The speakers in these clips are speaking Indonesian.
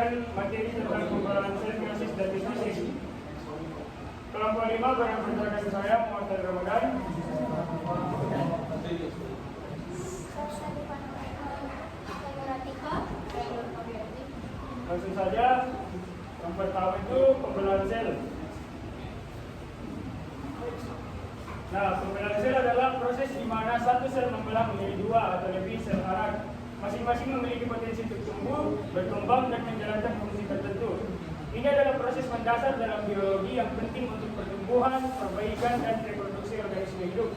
memberikan materi tentang pembelaan sel meiosis dan dismisis. Kelompok 5 barang pertanyaan saya Muhammad Ramadan. Langsung saja, yang pertama itu pembelaan sel. Nah, pembelaan sel adalah proses di mana satu sel membelah menjadi dua atau lebih sel anak. Masing-masing memiliki potensi untuk tumbuh, berkembang, dan menjalankan fungsi tertentu. Ini adalah proses mendasar dalam biologi yang penting untuk pertumbuhan, perbaikan, dan reproduksi organisme hidup.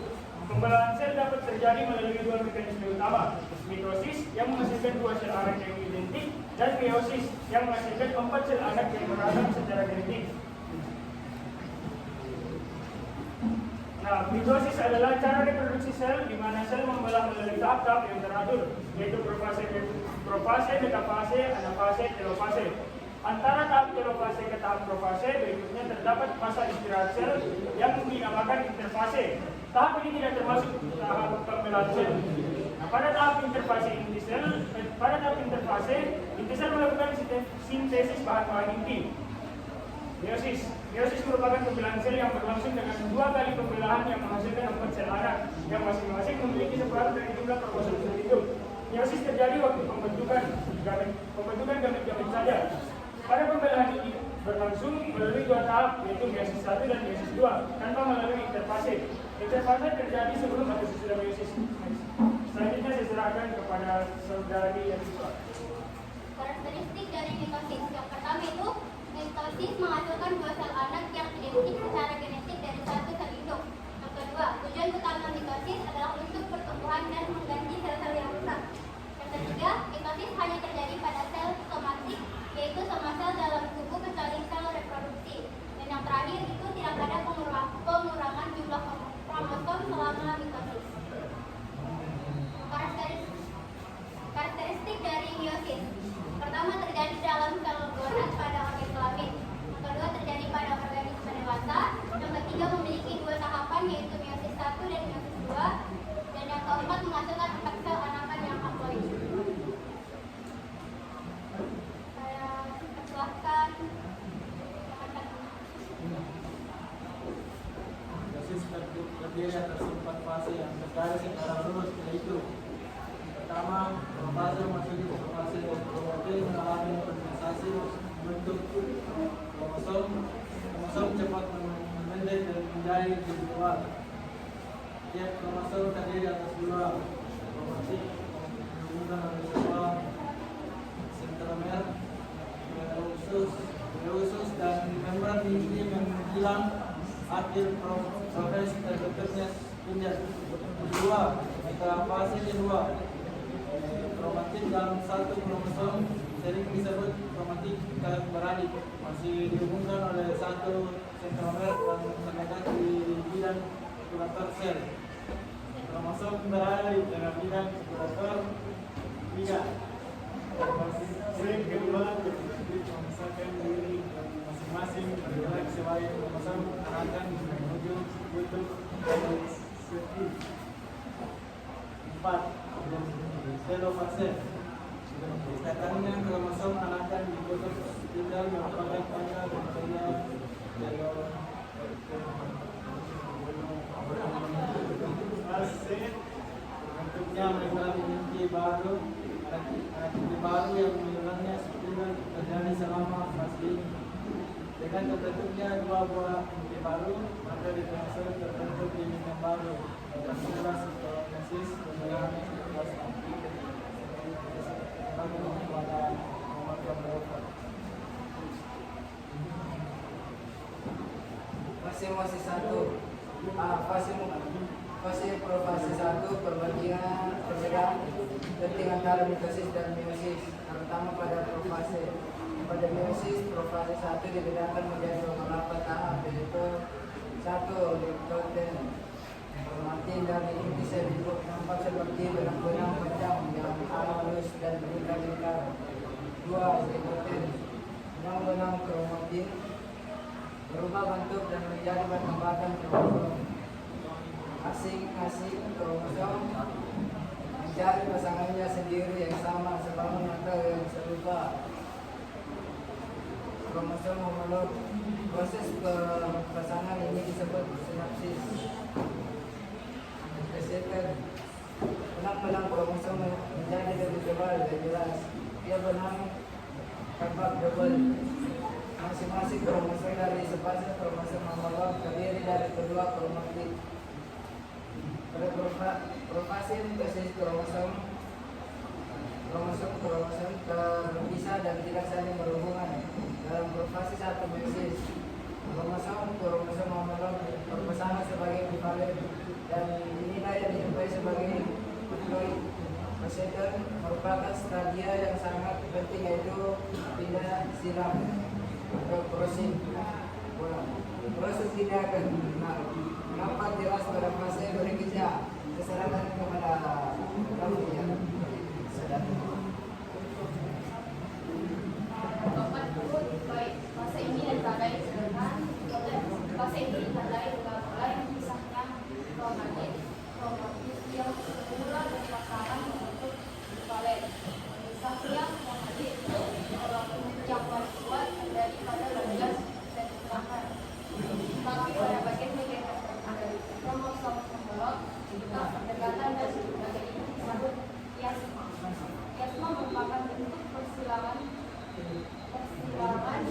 Pembelahan sel dapat terjadi melalui dua mekanisme utama, mitosis yang menghasilkan dua sel anak yang identik, dan meiosis yang menghasilkan 4 sel anak yang beragam secara genetik. Nah, mitosis adalah cara reproduksi sel di mana sel membelah melalui tahap-tahap yang teratur, yaitu profase, metafase, anafase, telofase. Antara tahap telofase ke tahap profase berikutnya terdapat masa istirahat sel yang dinamakan interfase. Tahap ini tidak termasuk tahap pembelahan sel. Nah, pada tahap interfase inti sel melakukan sintesis bahan-bahan inti. Meiosis merupakan pembelahan sel yang berlangsung dengan 2 kali pembelahan yang menghasilkan 4 sel anak yang masing-masing memiliki separuh dari jumlah kromosom sel hidup. Meiosis terjadi waktu pembentukan gamet-gamet saja. Pada pembelahan ini berlangsung melalui 2 tahap, yaitu meiosis 1 dan meiosis 2, tanpa melalui interfase. Interfase terjadi sebelum atau sesudah meiosis. Selanjutnya saya serahkan kepada saudari Yasifah. Karakteristik dari mitosis yang pertama itu mitosis menghasilkan 2 sel anak yang identik secara genetik dari satu sel induk. Yang kedua, tujuan utama mitosis adalah untuk pertumbuhan dan mengganti sel-sel yang rusak. Yang ketiga, mitosis hanya terjadi pada sel somatik, yaitu semua sel dalam tubuh kecuali sel reproduksi. Dan yang terakhir itu tidak ada pengurangan jumlah kromosom selama mitosis. Karakteristik dari meiosis. Pertama, terjadi dalam sel gonad pada organ kelamin. Yang kedua, terjadi pada organisme dewasa. Yang ketiga, memiliki 2 tahapan, yaitu meiosis 1 dan meiosis 2. Dan yang keempat, menghasilkan 4 sel anakan yang haploid. Saya persilahkan. Meiosis terdiri atas 4 fase yang terjadi secara lurus, yaitu pertama, profase memasuki fase kromatin mengalami kondensasi membentuk kromosom. Kromosom cepat memendek dan menjadi individual. Tiap kromosom terdiri atas 2 kromatik dihubungkan oleh sebuah sentromer, meusus dan membran inti menghilang akhir proses terbentuknya spindel. Kedua, metafase kedua. Kromatin dalam satu kromosom sering disebut kromatik beradik, masih dihubungkan oleh satu sentromer dan terletak di bidang sirkulator sel. Kromosom beradik dengan bidang sirkulator 3. Sel kedua memisahkan diri masing-masing bergerak sebagai kromosom anakan menuju kutub reseptif. 4. Telofase. Datangnya kromosom anakan di kutub spindel merupakan tanda bentuknya telofase. Bentuknya mengalami inti baru yang menyerangnya spindel terjadi selama fase ini. Dengan terbentuknya 2 buah inti baru, maka di kromosom terbentuk unit yang baru. Tersebar sitokinesis pembelahan sekelas nanti pada nomor yang berapa. Fase 1, fase profase 1 perbedaan penting antara mitosis dan meiosis. Pertama, pada profase. Pada meiosis, profase 1 dibedakan menjadi beberapa tahap, yaitu 1. Diploiden. Kromatin dari inti sel nampak seperti benang-benang panjang yang halus dan berlingkar-lingkar. 2. Diploiden. Benang-benang kromatin berubah bentuk dan menjadi batang-batang kromosom. Masing-masing kromosom mencari pasangannya sendiri yang sama sebangun atau yang serupa. kromosom homolog. Proses pasangan ini disebut sinapsis. Kesetan belang-belang kromosom menjadi lebih tebal dan jelas. Ia benang tampak double. Masing-masing kromosom dari sepasang kromosom homolog terdiri dari kedua kromatid. Pada profase sintesis kromosom terpisah dan tidak saling berhubungan. Dalam profase satu meiosis, kromosom homolog berpasangan sebagai bivalen dan inilah yang dijumpai sebagai diploid. Kesetan merupakan stadia yang sangat penting yaitu pindah silang atau crossing. Proses ini akan nampak jelas pada fase berikutnya. Keserahkan kepada kamu ya. Bapak Ibu, baik fase ini ditandai dengan mulai pisahnya kromatid yang semula berpasangan membentuk bivalen. Pisahnya kromatid yang paling kuat terjadi pada bagian sentral. Tapi pada bagian ada kromosom homolog, juga pendekatan dan sebagainya ini disebut kiasma. Kiasma merupakan bentuk persilangan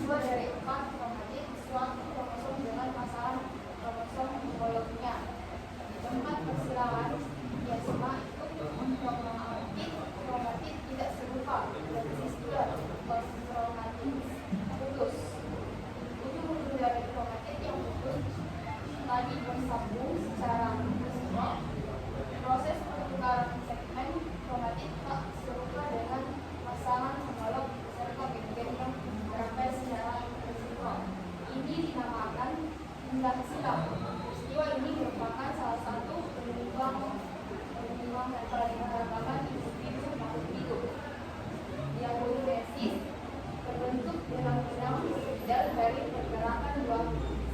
dua dari 4 kromatid suatu kromosom dengan pasangan kromosom homolognya. Tempat persilangan kiasma itu kromatid tidak serupa dan siskular kromatid putus. Ujung-ujung dari kromatid yang putus tadi bersambung secara resiprok. Proses pertukaran segmen kromatid tak serupa dengan pasangan homolog serta bagian yang berampel secara resiprok. Ini dinamakan pindah silang. Peristiwa ini merupakan salah satu penyumbang yang paling mengatakan individu makhluk hidup. Yang meiosis terbentuk benang-benang spidal dari pergerakan dua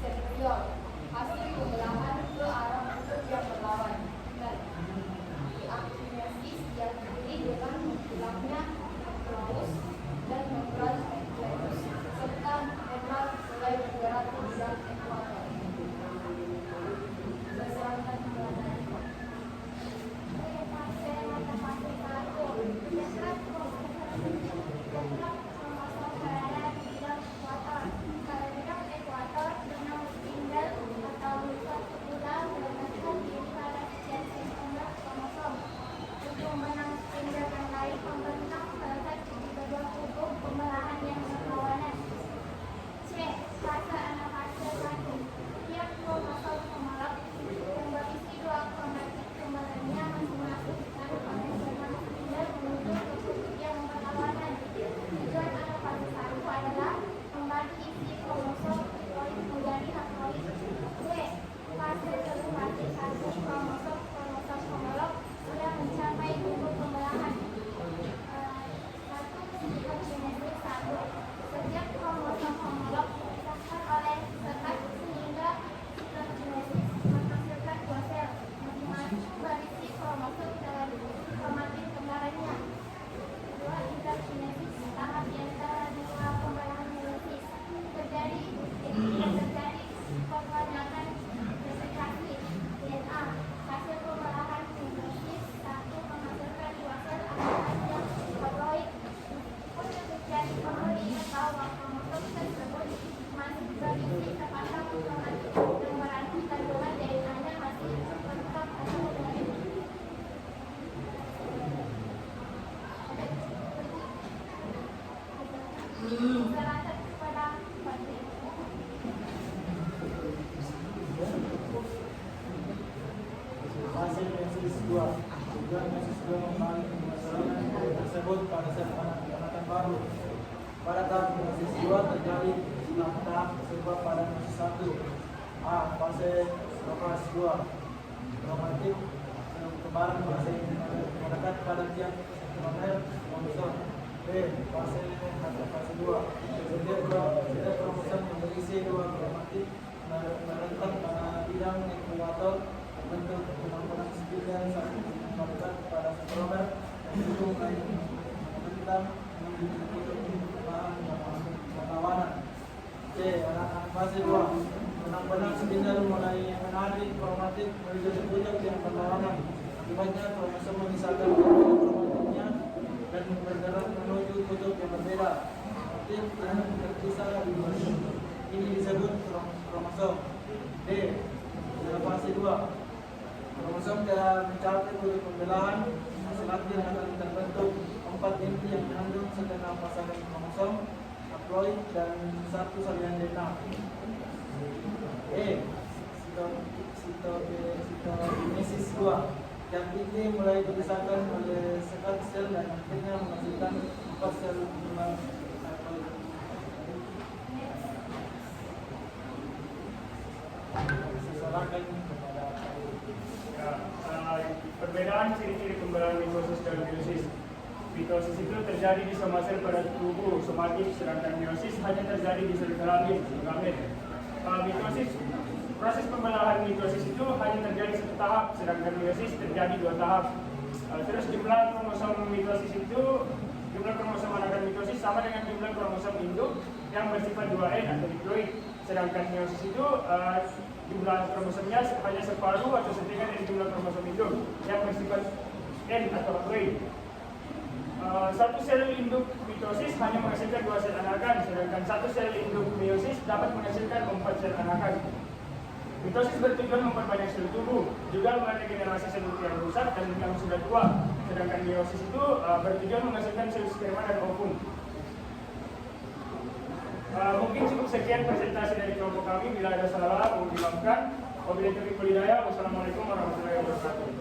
sentriol. Hasil pembelahan ke arah kutub yang berlawan. Dan di aktinesis yang terdiri dengan hilangnya nukleus dan membran nukleus serta membran mulai bergerak ke bidang ekuator. Saya serahkan kepada Eko. Hasil meiosis 2 tujuan meiosis 2 membangun pemasaran tersebut pada serangan baru. Pada tahap meiosis 2 terjadi silang tahap tersebut pada meiosis 1. A. Fase lokasi 2 kromatid kebaran fase mendekat pada tiap sentimeter kromosom. B. Fase 2 setiap kromosom yang berisi 2 kromatid menetap pada bidang ekuator bentuk penampilan spidal mendekat pada sentromer dan itu membentang menuju kutub bahan berlawanan. Fase 2, benang-benang spindle mulai menarik kromatik menuju ke puncak yang berlawanan. Akibatnya kromosom mengisahkan kromatiknya dan bergerak menuju kutub yang berbeda. Motif yang terpisah ini disebut kromosom. D. Dalam fase 2, kromosom telah mencapai kutub pembelahan. Selanjutnya akan terbentuk 4 inti yang mengandung setengah pasangan kromosom, haploid dan satu salinan DNA. E. Sitokinesis 2. Yang inti mulai dipisahkan oleh sekat sel dan akhirnya menghasilkan 4 sel kembang haploid. Silakan kepada Ya, perbedaan ciri-ciri pembelaan mitosis dan meiosis. Mitosis itu terjadi di semua sel pada tubuh somatik, sedangkan meiosis hanya terjadi di sel kelamin, gamet. Mitosis, proses pembelahan mitosis itu hanya terjadi satu tahap, sedangkan meiosis terjadi 2 tahap. Terus jumlah kromosom mitosis itu, jumlah kromosom anakan mitosis sama dengan jumlah kromosom induk yang bersifat 2N atau diploid. Sedangkan meiosis itu jumlah kromosomnya hanya separuh atau setengah dari jumlah kromosom induk yang bersifat N atau haploid. Satu sel induk mitosis hanya menghasilkan 2 sel anakan, sedangkan satu sel induk meiosis dapat menghasilkan 4 sel anakan. Mitosis bertujuan memperbanyak sel tubuh, juga meregenerasi sel yang rusak dan yang sudah tua. Sedangkan meiosis itu bertujuan menghasilkan sel sperma dan ovum. Mungkin cukup sekian presentasi dari kelompok kami. Bila ada salah, mohon dimaafkan. Wabillahi taufiq wal hidayah. Wassalamualaikum warahmatullahi wabarakatuh.